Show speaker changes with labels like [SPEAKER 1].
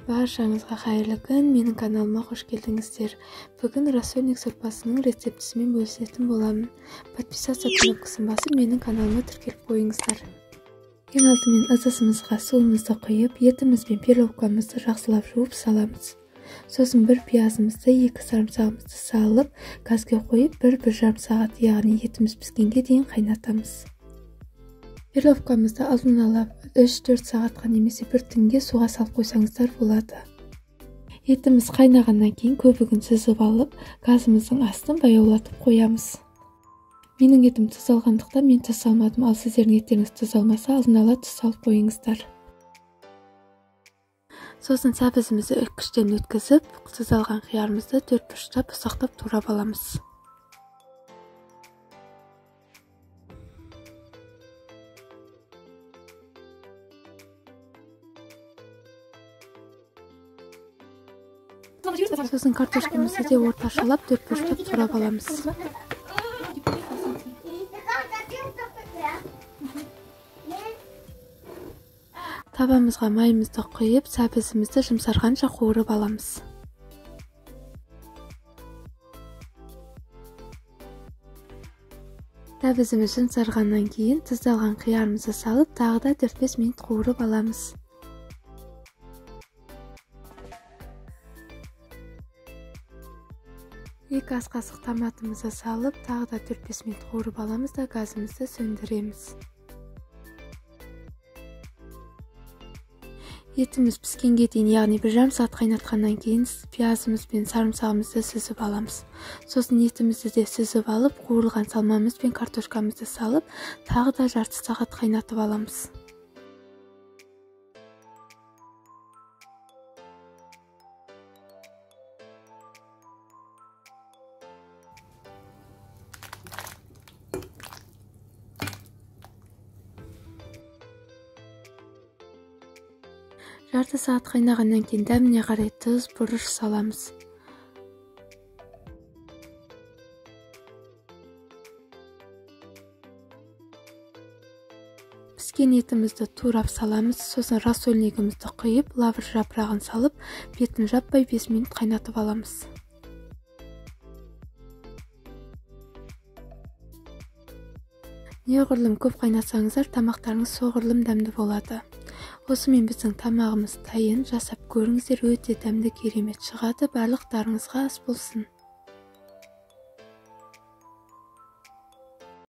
[SPEAKER 1] Баршаңызға қайырлы күн, менің каналыма қош келдіңіздер. Бүгін рассольник сорпасының рецептісімен бөлісетін боламын. Подписаться кнопкасын басып, менің каналыма тіркеліп қойыңыздар. Ең алдымен ыдысымызға суымызды құйып, етіміз бен перловкамызды жақсылап жуып саламыз. Сосын бір пиязымызды, 2 сарымсағымызды салып, газға қойып, 1-1,5 сағат, яғни етіміз піскенге дейін қайнатамыз. Перловкамызды алдын ала 3-4 сағатқа немесе 1 түнге суға салып қойсаңыздар болады. Етіміз қайнағаннан кейін көбігін сүзіп алып, газымыздың астын баяулатып қоямыз. Менің етім тұз алғандықтан мен тұз салмадым, ал сіздердің еттеріңіз тұз алмаса, алдын ала тұз салып қойыңыздар. Сосын сәбізімізді үккіштен өткізіп, тұз алған қиярымызды 4 бұрыштап ұсақтап турап аламыз. Сосын картошкамызды де орташалап 4 бұрыштап турап аламыз. Табамызға майымызды құйып, сәбізімізді жұмсарғанша қуырып аламыз. Сәбізіміз жұмсарғаннан кейін тұздалған қиярымызды салып, тағы да 4-5 минут қуырып аламыз. Екі ас қасық томатымызды салып, тағы да 4-5 минут қуырып аламыз да газымызды сөндіреміз. Етіміз піскенге дейін, яғни 1,5 сағат қайнатқаннан кейін пиязымыз бен сарымсағымызды сүзіп аламыз. Сосын етімізді де сүзіп алып, қуырылған салмамыз бен картошкамызды салып, тағы да жарты сағат қайнатып аламыз. Жарты сағат қайнағаннан кейін дәміне қарай тұз, бұрыш саламыз. Піскен етімізді турап саламыз, сосын рассольнигімізді құйып, лавр жапырағын салып, бетін жаппай 5 минут қайнатып аламыз. Неғұрлым көп қайнатсаңыздар, тамақтарыңыз соғұрлым дәмді болады. Осымен біздің тамағымыз дайын, жасап көріңіздер, өте дәмді керемет шығады. Барлықтарыңызға ас болсын.